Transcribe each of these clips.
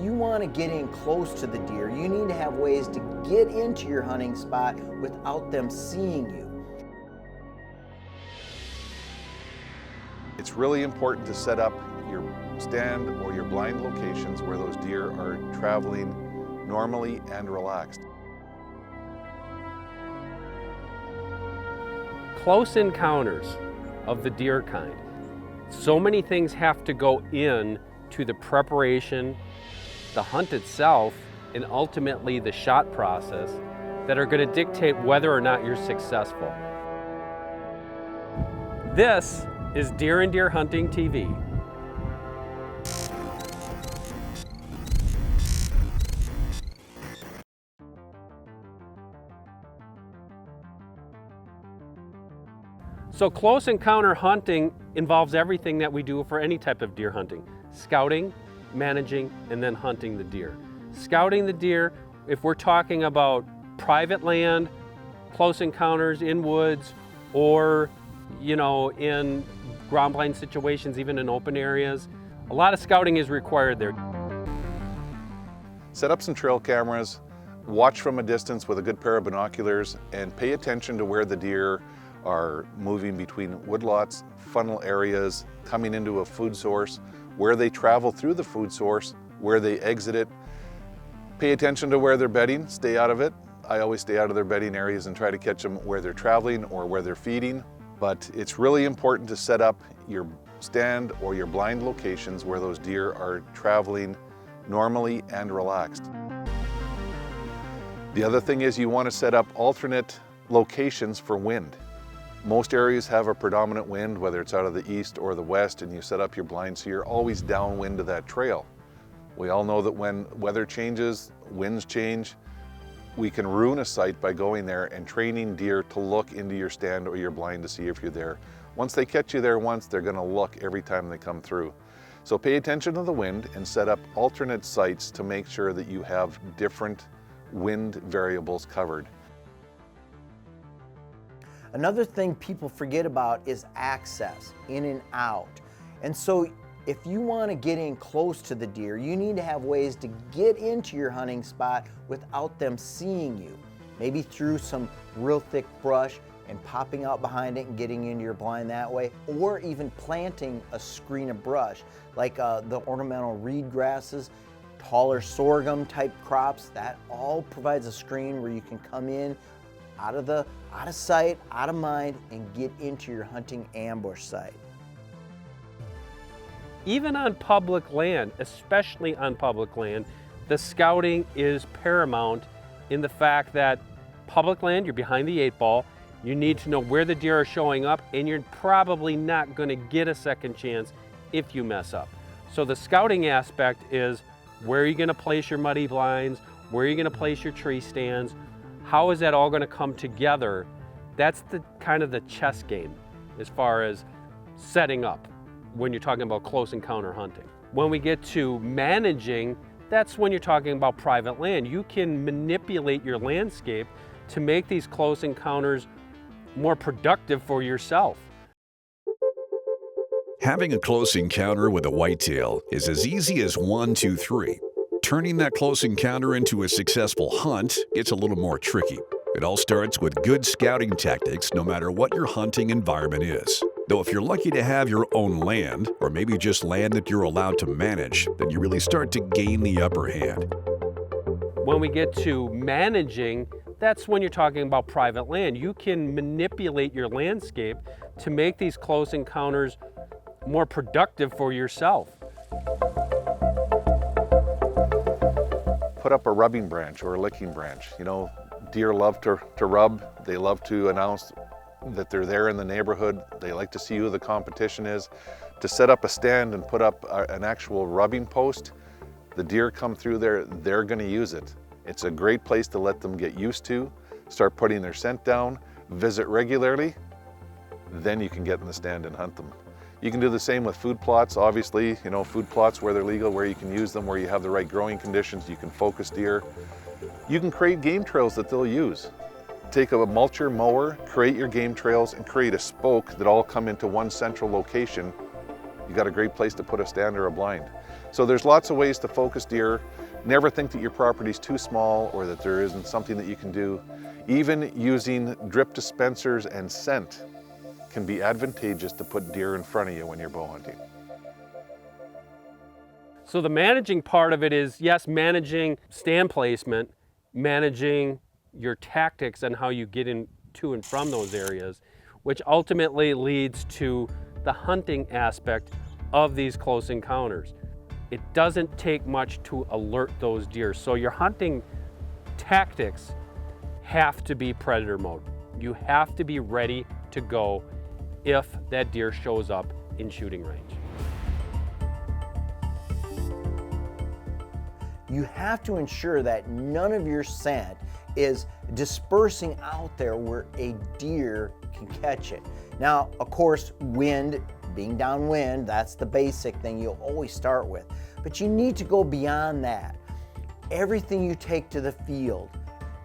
you want to get in close to the deer, you need to have ways to get into your hunting spot without them seeing you. It's really important to set up your stand or your blind locations where those deer are traveling normally and relaxed. Close encounters of the deer kind. So many things have to go in to the preparation, the hunt itself, and ultimately the shot process that are going to dictate whether or not you're successful. This is Deer and Deer Hunting TV. So close encounter hunting involves everything that we do for any type of deer hunting. Scouting, managing, and then hunting the deer. Scouting the deer, if we're talking about private land, close encounters in woods, or in ground blind situations, even in open areas, a lot of scouting is required there. Set up some trail cameras, watch from a distance with a good pair of binoculars, and pay attention to where the deer are moving between woodlots, funnel areas, coming into a food source, where they travel through the food source, where they exit it. Pay attention to where they're bedding, stay out of it. I always stay out of their bedding areas and try to catch them where they're traveling or where they're feeding. But it's really important to set up your stand or your blind locations where those deer are traveling normally and relaxed. The other thing is you want to set up alternate locations for wind. Most areas have a predominant wind, whether it's out of the east or the west, and you set up your blind so you're always downwind of that trail. We all know that when weather changes, winds change, we can ruin a site by going there and training deer to look into your stand or your blind to see if you're there. Once they catch you there once, they're going to look every time they come through. So pay attention to the wind and set up alternate sites to make sure that you have different wind variables covered. Another thing people forget about is access, in and out. And so if you want to get in close to the deer, you need to have ways to get into your hunting spot without them seeing you. Maybe through some real thick brush and popping out behind it and getting into your blind that way, or even planting a screen of brush, like the ornamental reed grasses, taller sorghum type crops. That all provides a screen where you can come in out of sight, out of mind, and get into your hunting ambush site. Even on public land, especially on public land, the scouting is paramount in the fact that public land, you're behind the 8 ball, you need to know where the deer are showing up, and you're probably not going to get a second chance if you mess up. So the scouting aspect is where are you going to place your muddy blinds, where are you going to place your tree stands, how is that all going to come together? That's the kind of the chess game as far as setting up when you're talking about close encounter hunting. When we get to managing, that's when you're talking about private land. You can manipulate your landscape to make these close encounters more productive for yourself. Having a close encounter with a whitetail is as easy as 1, 2, 3. Turning that close encounter into a successful hunt gets a little more tricky. It all starts with good scouting tactics no matter what your hunting environment is. Though if you're lucky to have your own land, or maybe just land that you're allowed to manage, then you really start to gain the upper hand. When we get to managing, that's when you're talking about private land. You can manipulate your landscape to make these close encounters more productive for yourself. Put up a rubbing branch or a licking branch. Deer love to rub. They love to announce that they're there in the neighborhood. They like to see who the competition is. To set up a stand and put up an actual rubbing post, the deer come through there, they're going to use it. It's a great place to let them get used to, start putting their scent down, visit regularly, then you can get in the stand and hunt them. You can do the same with food plots, obviously, food plots where they're legal, where you can use them, where you have the right growing conditions, you can focus deer. You can create game trails that they'll use. Take a mulcher mower, create your game trails, and create a spoke that all come into one central location. You got a great place to put a stand or a blind. So there's lots of ways to focus deer. Never think that your property's too small or that there isn't something that you can do. Even using drip dispensers and scent can be advantageous to put deer in front of you when you're bow hunting. So the managing part of it is, yes, managing stand placement, managing your tactics and how you get in to and from those areas, which ultimately leads to the hunting aspect of these close encounters. It doesn't take much to alert those deer. So your hunting tactics have to be predator mode. You have to be ready to go if that deer shows up in shooting range. You have to ensure that none of your scent is dispersing out there where a deer can catch it. Now, of course, wind, being downwind, that's the basic thing you'll always start with. But you need to go beyond that. Everything you take to the field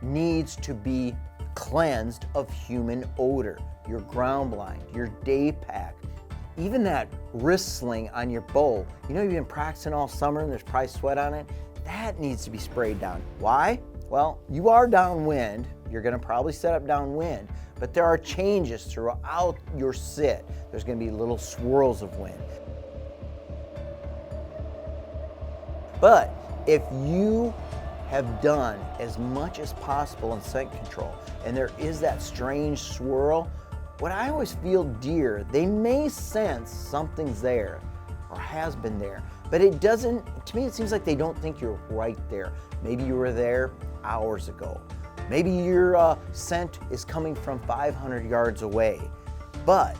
needs to be cleansed of human odor. Your ground blind, your day pack, even that wrist sling on your bow. You know, you've been practicing all summer and there's probably sweat on it. That needs to be sprayed down. Why? Well, you are downwind. You're gonna probably set up downwind, but there are changes throughout your sit. There's gonna be little swirls of wind. But if you have done as much as possible in scent control, and there is that strange swirl, what I always feel deer, they may sense something's there or has been there, but it doesn't, to me it seems like they don't think you're right there. Maybe you were there hours ago. Maybe your scent is coming from 500 yards away. But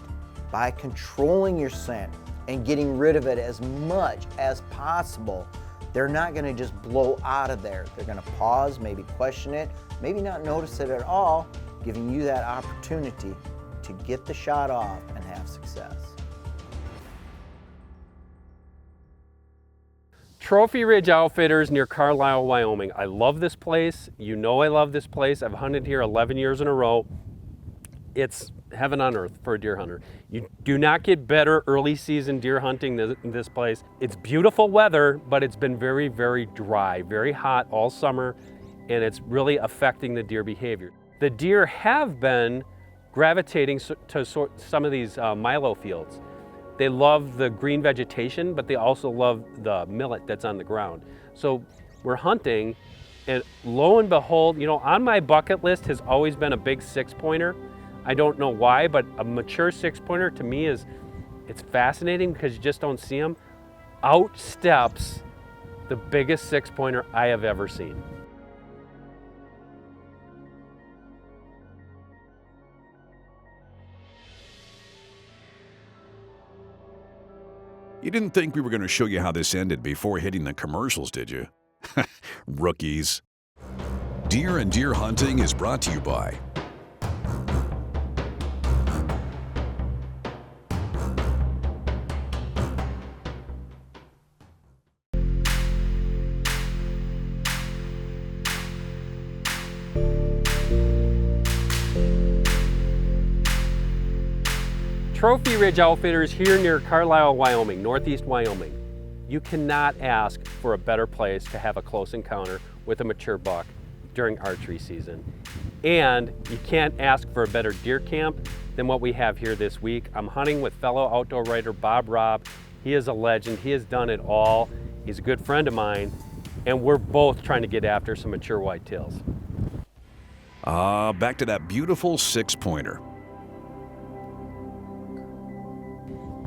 by controlling your scent and getting rid of it as much as possible, they're not gonna just blow out of there. They're gonna pause, maybe question it, maybe not notice it at all, giving you that opportunity to get the shot off and have success. Trophy Ridge Outfitters near Carlile, Wyoming. I love this place. You know I love this place. I've hunted here 11 years in a row. It's heaven on earth for a deer hunter. You do not get better early season deer hunting than this place. It's beautiful weather, but it's been very, very dry, very hot all summer, and it's really affecting the deer behavior. The deer have been gravitating to some of these milo fields. They love the green vegetation, but they also love the millet that's on the ground. So we're hunting, and lo and behold, you know, on my bucket list has always been a big 6-pointer. I don't know why, but a mature 6-pointer to me it's fascinating because you just don't see them. Outsteps the biggest 6-pointer I have ever seen. You didn't think we were going to show you how this ended before hitting the commercials, did you? Rookies. Deer and Deer Hunting is brought to you by Trophy Ridge Outfitters here near Carlile, Wyoming, northeast Wyoming. You cannot ask for a better place to have a close encounter with a mature buck during archery season. And you can't ask for a better deer camp than what we have here this week. I'm hunting with fellow outdoor writer Bob Robb. He is a legend. He has done it all. He's a good friend of mine, and we're both trying to get after some mature whitetails. back to that beautiful 6-pointer.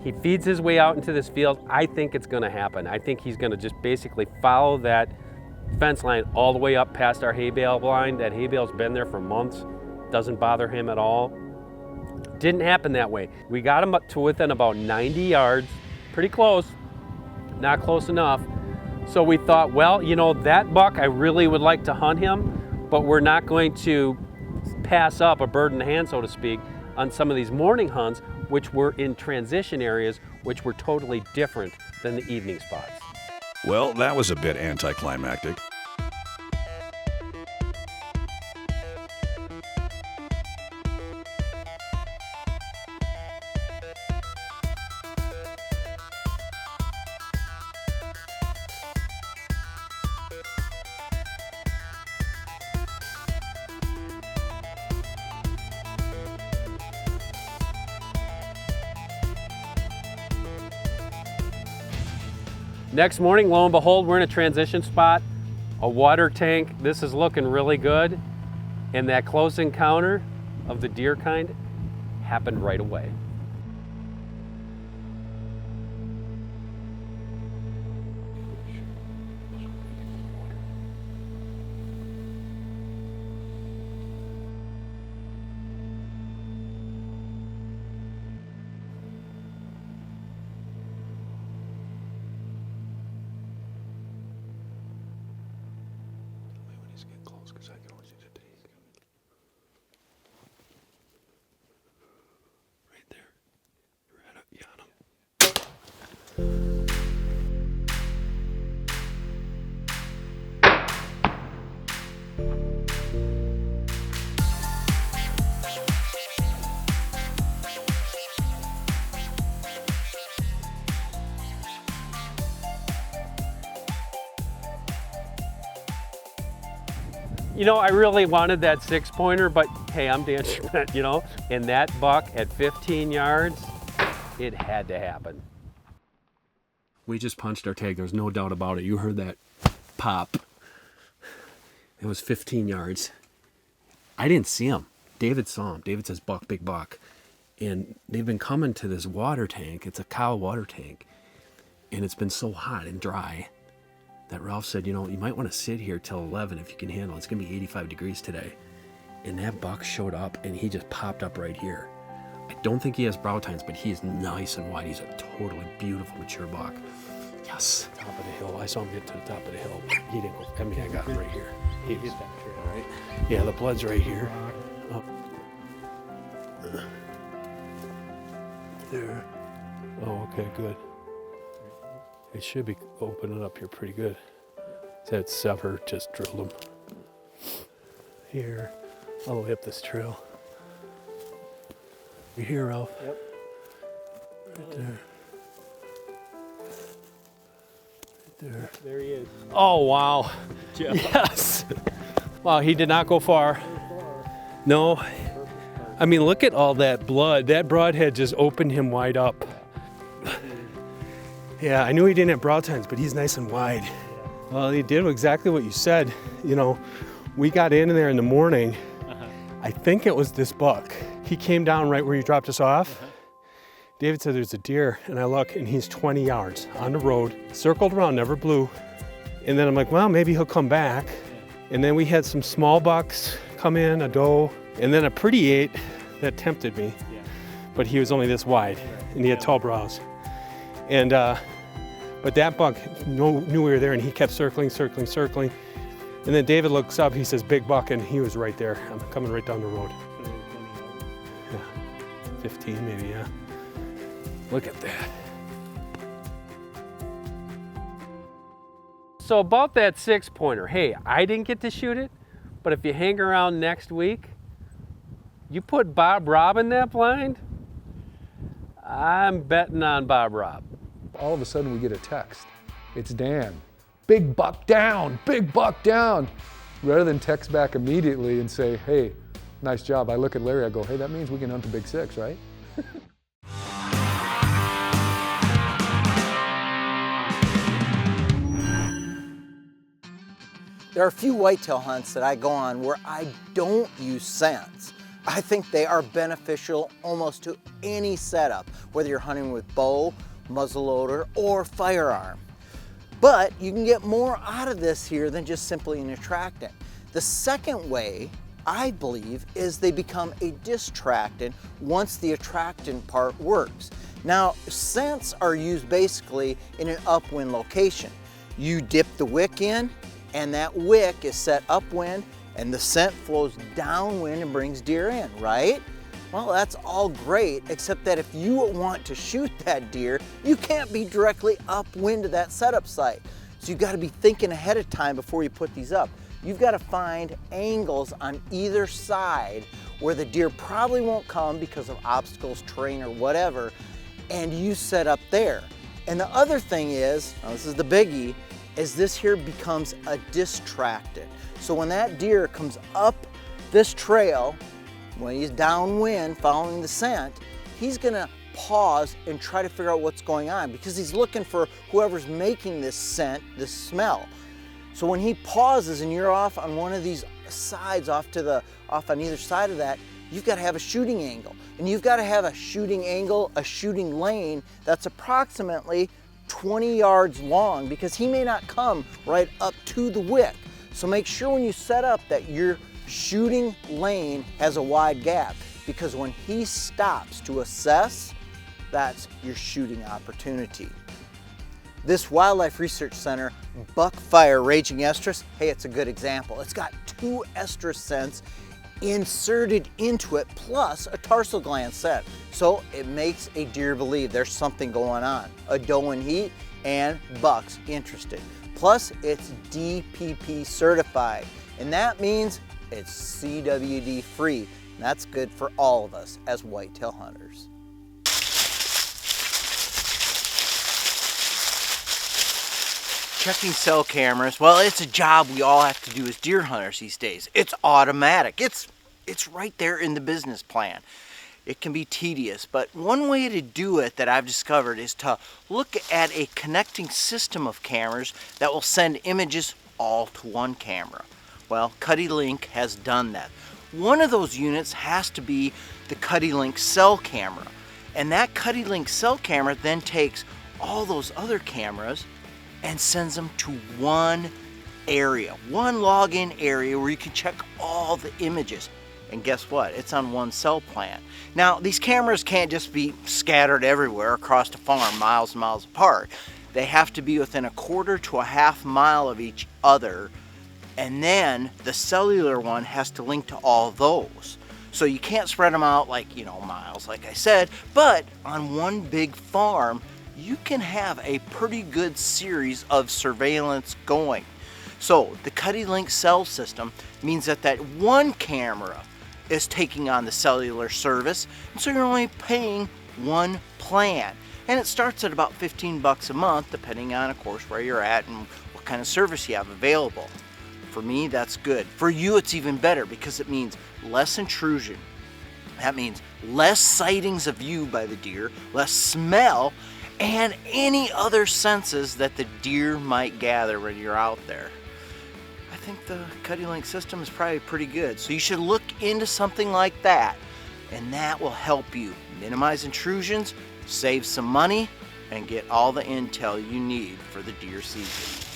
He feeds his way out into this field. I think it's gonna happen. I think he's gonna just basically follow that fence line all the way up past our hay bale blind. That hay bale's been there for months. Doesn't bother him at all. Didn't happen that way. We got him up to within about 90 yards, pretty close, not close enough. So we thought, well, you know, that buck, I really would like to hunt him, but we're not going to pass up a bird in the hand, so to speak, on some of these morning hunts, which were in transition areas, which were totally different than the evening spots. Well, that was a bit anticlimactic. Next morning, lo and behold, we're in a transition spot, a water tank. This is looking really good. And that close encounter of the deer kind happened right away. You know, I really wanted that 6-pointer, but hey, I'm Dan Schmidt, you know, and that buck at 15 yards, it had to happen. We just punched our tag. There's no doubt about it. You heard that pop. It was 15 yards. I didn't see him. David saw him. David says, buck, big buck. And they've been coming to this water tank. It's a cow water tank. And it's been so hot and dry that Ralph said, you know, you might want to sit here till 11 if you can handle it. It's going to be 85 degrees today. And that buck showed up and he just popped up right here. I don't think he has brow tines, but he's nice and wide. He's a totally beautiful, mature buck. Yes, top of the hill. I saw him get to the top of the hill. He didn't go, I mean, I got him right here. He hit that tree, all right? Yeah, the blood's right here. Up. There. Oh, okay, good. It should be opening up here pretty good. That sever just drilled him. Here, all the way up this trail. You here, Ralph? Yep. Right there. Right there. There he is. Oh, wow. Yeah. Yes. Wow, he did not go far. No. I mean, look at all that blood. That broadhead just opened him wide up. Yeah, I knew he didn't have brow tines, but he's nice and wide. Well, he did exactly what you said. You know, we got in there in the morning. I think it was this buck. He came down right where you dropped us off. David said there's a deer, and I look, and he's 20 yards on the road, circled around, never blew. And then I'm like, well, maybe he'll come back. And then we had some small bucks come in, a doe, and then a pretty 8 that tempted me. But he was only this wide, and he had tall brows. And but that buck knew we were there, and he kept circling. And then David looks up, he says, big buck, and he was right there. I'm coming right down the road. Yeah, 15 maybe, yeah. Look at that. So about that 6-pointer, hey, I didn't get to shoot it, but if you hang around next week, you put Bob Robb in that blind, I'm betting on Bob Robb. All of a sudden we get a text. It's Dan. Big buck down, big buck down. Rather than text back immediately and say, hey, nice job. I look at Larry, I go, hey, that means we can hunt a big 6, right? There are a few whitetail hunts that I go on where I don't use scents. I think they are beneficial almost to any setup, whether you're hunting with bow, muzzleloader, or firearm. But you can get more out of this here than just simply an attractant. The second way, I believe, is they become a distractant once the attractant part works. Now, scents are used basically in an upwind location. You dip the wick in, and that wick is set upwind, and the scent flows downwind and brings deer in, right? Well, that's all great, except that if you want to shoot that deer, you can't be directly upwind of that setup site. So you've got to be thinking ahead of time before you put these up. You've got to find angles on either side where the deer probably won't come because of obstacles, terrain, or whatever, and you set up there. And the other thing is, now this is the biggie, is this here becomes a distractant. So when that deer comes up this trail, when he's downwind following the scent, he's gonna pause and try to figure out what's going on, because he's looking for whoever's making this scent, this smell. So when he pauses and you're off on one of these sides, off on either side of that, you've got to have a shooting angle. And you've got to have a shooting angle, a shooting lane that's approximately 20 yards long, because he may not come right up to the wick. So make sure when you set up that your shooting lane has a wide gap, because when he stops to assess, that's your shooting opportunity. This Wildlife Research Center Buckfire Raging Estrus, hey, it's a good example. It's got 2 estrus scents inserted into it, plus a tarsal gland set. So it makes a deer believe there's something going on. A doe in heat and bucks interested. Plus it's DPP certified, and that means it's CWD free. And that's good for all of us as whitetail hunters. Checking cell cameras, well, it's a job we all have to do as deer hunters these days. It's automatic. It's right there in the business plan. It can be tedious, but one way to do it that I've discovered is to look at a connecting system of cameras that will send images all to one camera. Well, CuddyLink has done that. One of those units has to be the CuddyLink cell camera, and that CuddyLink cell camera then takes all those other cameras and sends them to one area, one login area where you can check all the images. And guess what? It's on one cell plan. Now, these cameras can't just be scattered everywhere across the farm, miles and miles apart. They have to be within 1/4 to 1/2 mile of each other, and then the cellular one has to link to all those. So you can't spread them out like, miles, like I said, but on one big farm, you can have a pretty good series of surveillance going. So the CuddyLink cell system means that one camera is taking on the cellular service, and so you're only paying one plan. And it starts at about $15 a month, depending on, of course, where you're at and what kind of service you have available. For me, that's good. For you, it's even better, because it means less intrusion. That means less sightings of you by the deer, less smell, and any other senses that the deer might gather when you're out there. I think the CuddyLink system is probably pretty good, so you should look into something like that, and that will help you minimize intrusions, save some money, and get all the intel you need for the deer season.